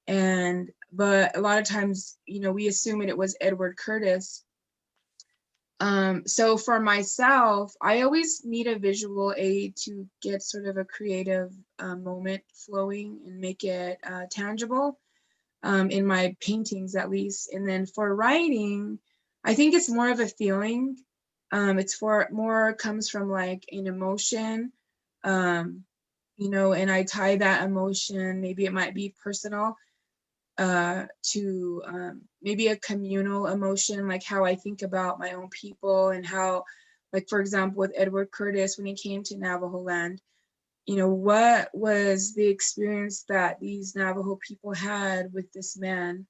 S3: But a lot of times, you know, we assume it was Edward Curtis. So for myself, I always need a visual aid to get sort of a creative moment flowing and make it tangible in my paintings at least. And then for writing, I think it's more of a feeling. It's more comes from like an emotion, you know, and I tie that emotion, maybe it might be personal, to maybe a communal emotion, like how I think about my own people and how, like, for example, with Edward Curtis, when he came to Navajo land, you know, what was the experience that these Navajo people had with this man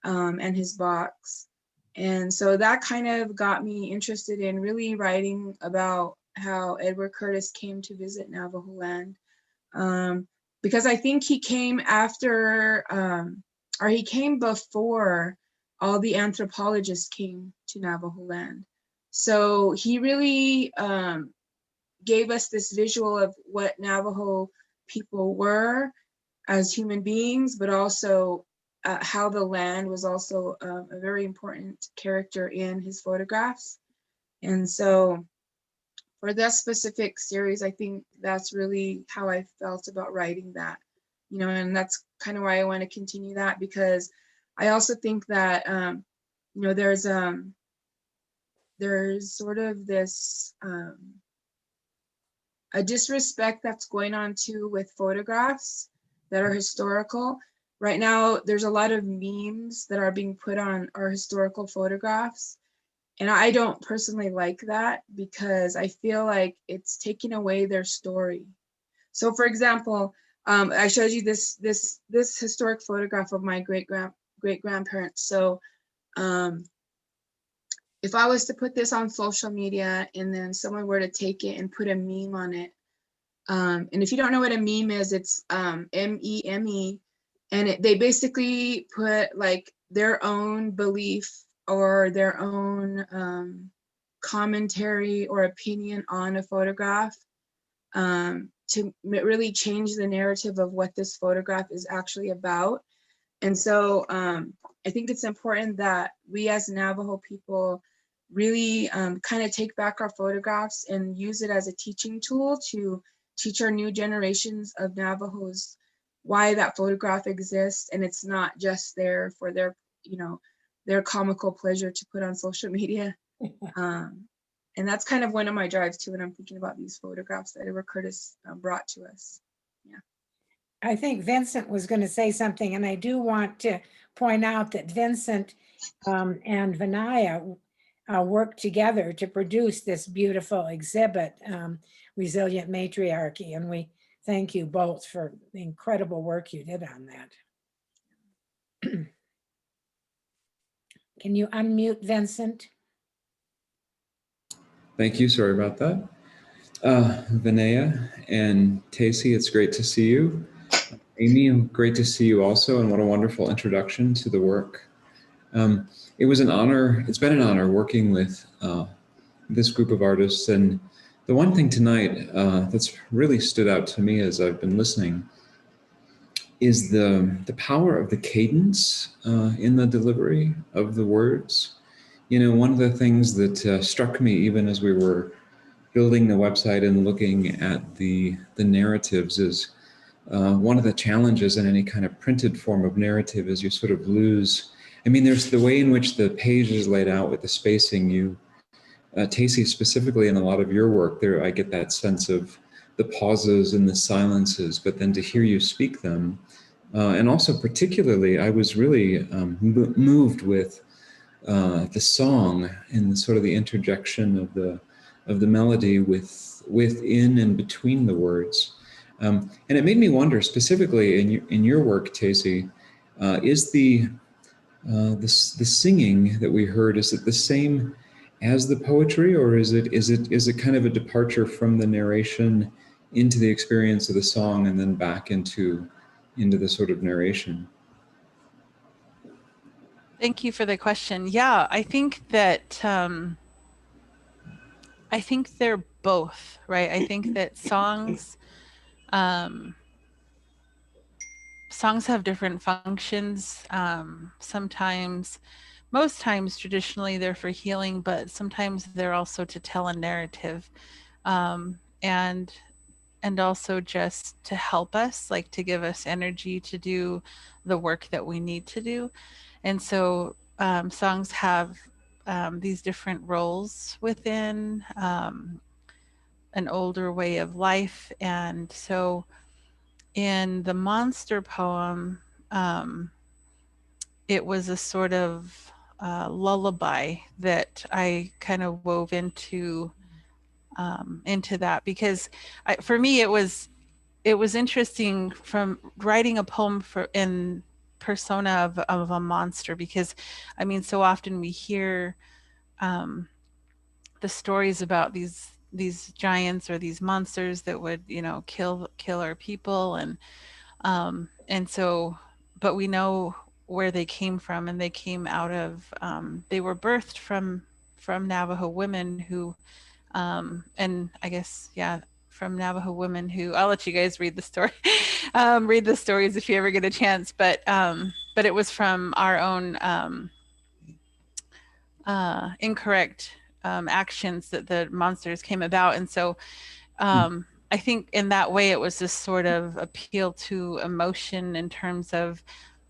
S3: and his box. And so that kind of got me interested in really writing about how Edward Curtis came to visit Navajo land. Because I think he came after, or he came before all the anthropologists came to Navajo land. So he really gave us this visual of what Navajo people were as human beings, but also how the land was also a very important character in his photographs. And so for that specific series, I think that's really how I felt about writing that, you know, and that's kind of why I want to continue that, because I also think that, you know, there's sort of this, a disrespect that's going on too with photographs that are historical. Right now, there's a lot of memes that are being put on our historical photographs. And I don't personally like that because I feel like it's taking away their story. So for example, I showed you this historic photograph of my great grandparents. So if I was to put this on social media and then someone were to take it and put a meme on it, and if you don't know what a meme is, it's M-E-M-E, and they basically put like their own belief or their own commentary or opinion on a photograph to really change the narrative of what this photograph is actually about. And so I think it's important that we as Navajo people really kind of take back our photographs and use it as a teaching tool to teach our new generations of Navajos why that photograph exists, and it's not just there for their, you know, their comical pleasure to put on social media. And that's kind of one of my drives too when I'm thinking about these photographs that Edward Curtis brought to us. Yeah.
S1: I think Vincent was going to say something, and I do want to point out that Vincent and Vinaya worked together to produce this beautiful exhibit, Resilient Matriarchy, and we thank you both for the incredible work you did on that. Can you unmute Vincent?
S9: Thank you. Sorry about that. Vinaya and Tacey, it's great to see you. Amy, great to see you also, and what a wonderful introduction to the work. It was an honor, it's been an honor working with this group of artists, and the one thing tonight that's really stood out to me as I've been listening is the power of the cadence in the delivery of the words. You know, one of the things that struck me even as we were building the website and looking at the narratives is one of the challenges in any kind of printed form of narrative is you sort of lose. I mean, there's the way in which the page is laid out with the spacing. You, Tacey, specifically in a lot of your work, there I get that sense of the pauses and the silences, but then to hear you speak them, and also particularly, I was really moved with the song and sort of the interjection of the melody within and between the words. And it made me wonder specifically in your work, Tacey, is the singing that we heard, is it the same as the poetry, or is it kind of a departure from the narration into the experience of the song and then back into the sort of narration?
S4: Thank you for the question. Yeah, I think that I think they're both, right? I think that songs have different functions. Sometimes, most times traditionally they're for healing, but sometimes they're also to tell a narrative, and also just to help us, like to give us energy to do the work that we need to do. And so songs have these different roles within an older way of life. And so in the monster poem, it was a sort of lullaby that I kind of wove into that, because for me it was interesting from writing a poem in persona of a monster, because I mean, so often we hear the stories about these giants or these monsters that would, you know, kill our people, and so, but we know where they came from, and they came out of they were birthed from Navajo women who and I guess, yeah, from Navajo women who, I'll let you guys read the story, read the stories if you ever get a chance, but it was from our own incorrect actions that the monsters came about. And so I think in that way, it was this sort of appeal to emotion in terms of,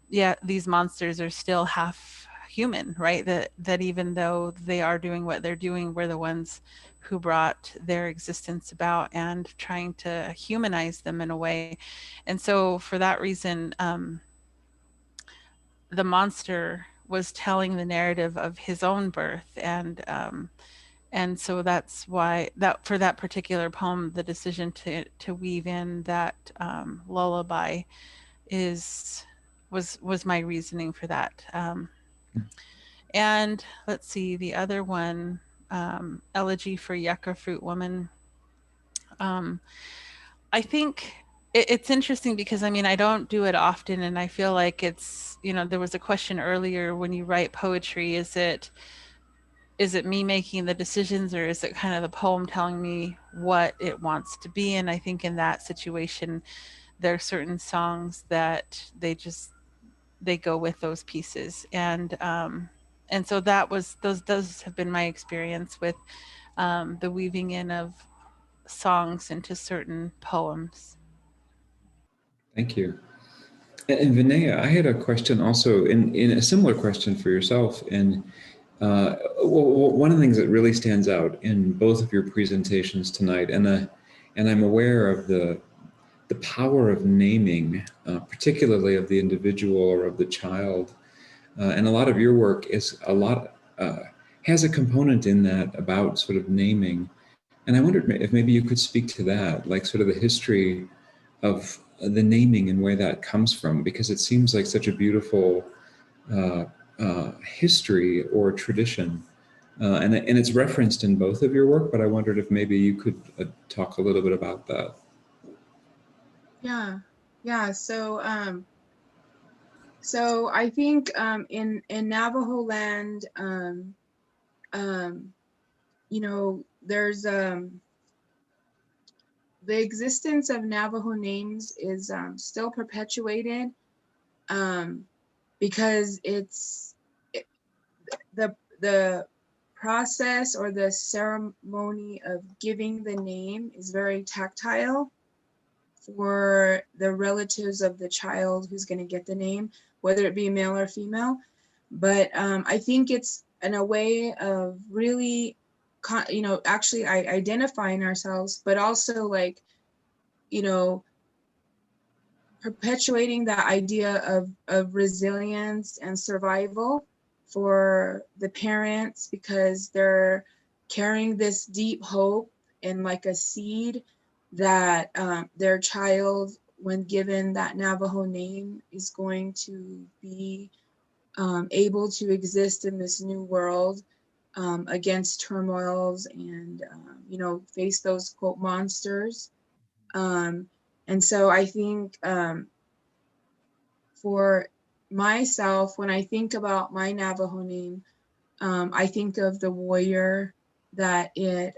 S4: yeah, these monsters are still half human, right? That even though they are doing what they're doing, we're the ones who brought their existence about, and trying to humanize them in a way. And so for that reason, the monster was telling the narrative of his own birth, and so that's why that for that particular poem, the decision to weave in that lullaby was my reasoning for that. And let's see, the other one, Elegy for Yucca Fruit Woman. I think it's interesting because, I mean, I don't do it often, and I feel like it's, you know, there was a question earlier, when you write poetry, is it me making the decisions, or is it kind of the poem telling me what it wants to be? And I think in that situation, there are certain songs that they go with those pieces. And so that was, those have been my experience with the weaving in of songs into certain poems.
S9: Thank you. And Vinaya, I had a question also, in a similar question for yourself. And one of the things that really stands out in both of your presentations tonight, and I'm aware of the power of naming, particularly of the individual or of the child. And a lot of your work is has a component in that about sort of naming. And I wondered if maybe you could speak to that, like sort of the history of the naming and where that comes from, because it seems like such a beautiful history or tradition. And it's referenced in both of your work, but I wondered if maybe you could talk a little bit about that.
S3: Yeah. So I think in Navajo land, you know, there's the existence of Navajo names is still perpetuated because the process or the ceremony of giving the name is very tactile. for the relatives of the child who's going to get the name, whether it be male or female. But I think it's in a way of really, actually identifying ourselves, but also like, perpetuating that idea of resilience and survival for the parents, because they're carrying this deep hope and like a seed that their child, when given that Navajo name, is going to be able to exist in this new world against turmoils and, face those quote monsters. And so I think for myself, when I think about my Navajo name, I think of the warrior that it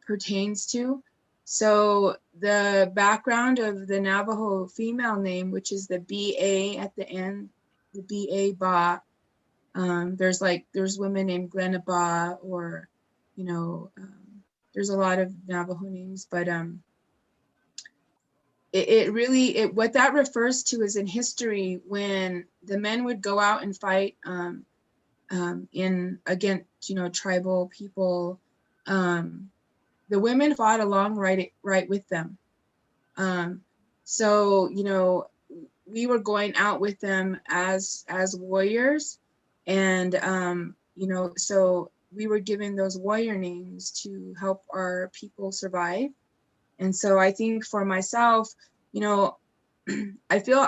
S3: pertains to. So the background of the Navajo female name, which is the BA at the end, the BA Ba, there's women named Glenna Ba, or, there's a lot of Navajo names, but it really, what that refers to is in history, when the men would go out and fight in against, tribal people, the women fought along right with them. So, we were going out with them as warriors, and, so we were given those warrior names to help our people survive. And so I think for myself, I feel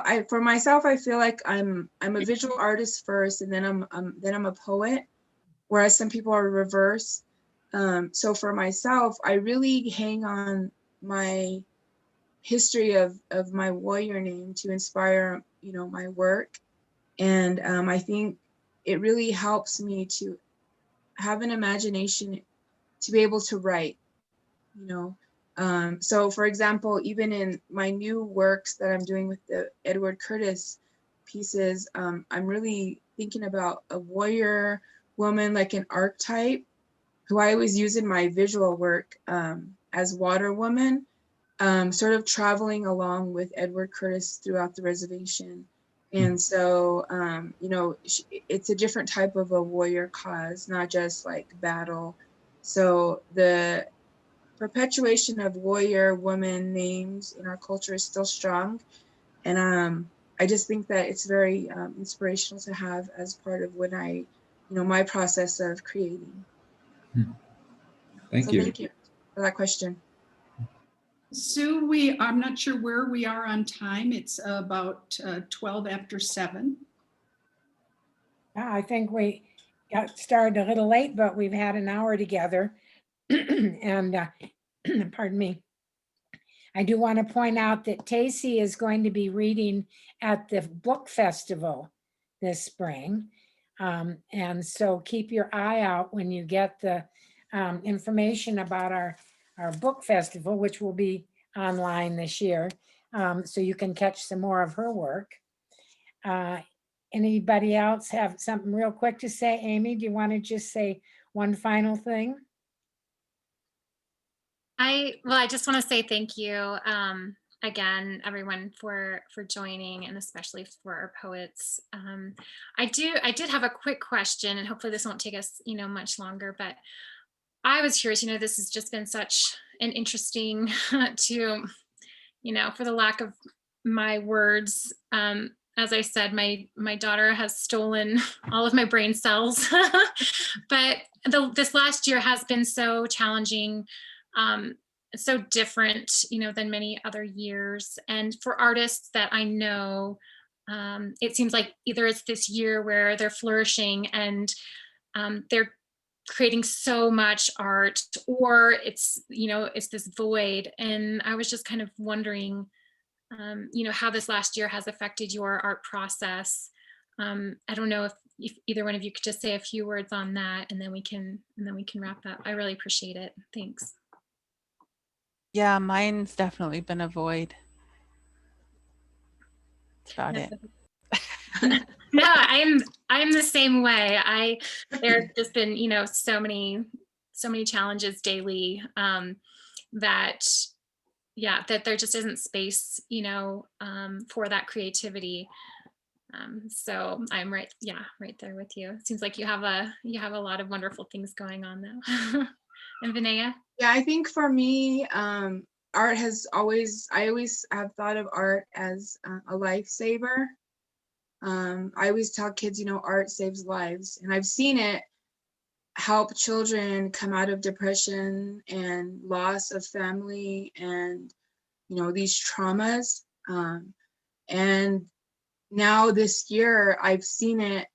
S3: like I'm a visual artist first, and then I'm a poet, whereas some people are reverse. So for myself, I really hang on my history of my warrior name to inspire, my work. And I think it really helps me to have an imagination to be able to write, So for example, even in my new works that I'm doing with the Edward Curtis pieces, I'm really thinking about a warrior woman, like an archetype, who I always use in my visual work as Water Woman, sort of traveling along with Edward Curtis throughout the reservation. And so, it's a different type of a warrior cause, not just like battle. So the perpetuation of warrior woman names in our culture is still strong. And I just think that it's very inspirational to have as part of when I, my process of creating.
S9: Thank you.
S3: Thank you for that question.
S7: Sue, I'm not sure where we are on time. It's about 12 after 7.
S1: Yeah, I think we got started a little late, but we've had an hour together. And pardon me. I do want to point out that Tacey is going to be reading at the book festival this spring. And so keep your eye out when you get the information about our book festival, which will be online this year. So you can catch some more of her work. Anybody else have something real quick to say? Amy, do you want to just say one final thing?
S2: I just want to say thank you again, everyone, for joining, and especially for our poets. I did have a quick question, and hopefully this won't take us, much longer, but I was curious, this has just been such an interesting to, for the lack of my words, as I said, my daughter has stolen all of my brain cells, but this last year has been so challenging, so different, than many other years. And for artists that I know, it seems like either it's this year where they're flourishing and they're creating so much art, or it's, it's this void. And I was just kind of wondering, how this last year has affected your art process. I don't know if either one of you could just say a few words on that, and then we can wrap up. I really appreciate it. Thanks.
S4: Yeah, mine's definitely been a void. That's about it.
S2: No, I'm the same way. There's just been, so many challenges daily that yeah, that there just isn't space, you know, for that creativity. So I'm right there with you. It seems like you have a lot of wonderful things going on though. And Vinaya?
S3: Yeah, I think for me, art has I always have thought of art as a lifesaver. I always tell kids, you know, art saves lives, and I've seen it help children come out of depression and loss of family and, you know, these traumas. And now this year, I've seen it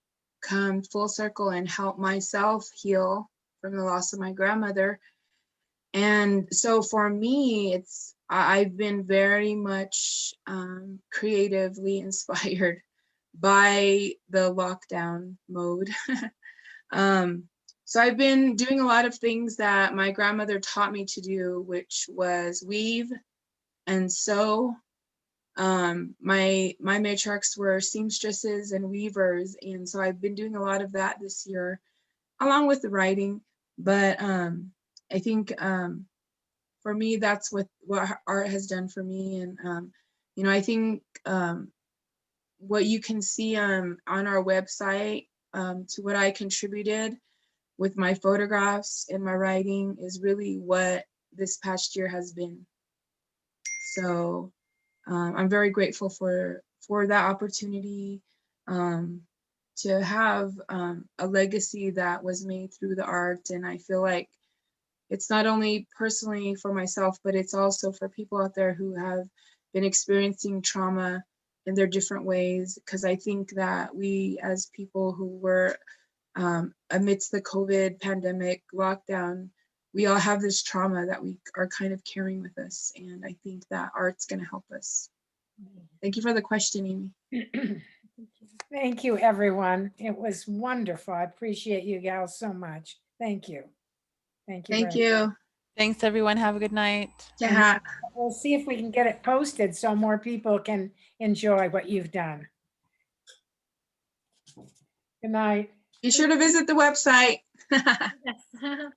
S3: come full circle and help myself heal from the loss of my grandmother. And so for me, I've been very much creatively inspired by the lockdown mode. So I've been doing a lot of things that my grandmother taught me to do, which was weave and sew. My matriarchs were seamstresses and weavers, and so I've been doing a lot of that this year, along with the writing. But I think for me, that's what art has done for me. And you know, I think what you can see on our website to what I contributed with my photographs and my writing is really what this past year has been. So I'm very grateful for that opportunity to have a legacy that was made through the art. And I feel like it's not only personally for myself, but it's also for people out there who have been experiencing trauma in their different ways. Because I think that we as people who were amidst the COVID pandemic lockdown, we all have this trauma that we are kind of carrying with us. And I think that art's going to help us. Thank you for the question, Amy.
S1: Thank you, everyone. It was wonderful. I appreciate you gals so much. Thank you. Thank you.
S3: Thank
S1: very much.
S3: you.
S4: Thanks, everyone. Have a good night.
S3: Yeah.
S1: We'll see if we can get it posted so more people can enjoy what you've done. Good night.
S3: Be sure to visit the website.
S2: Yes.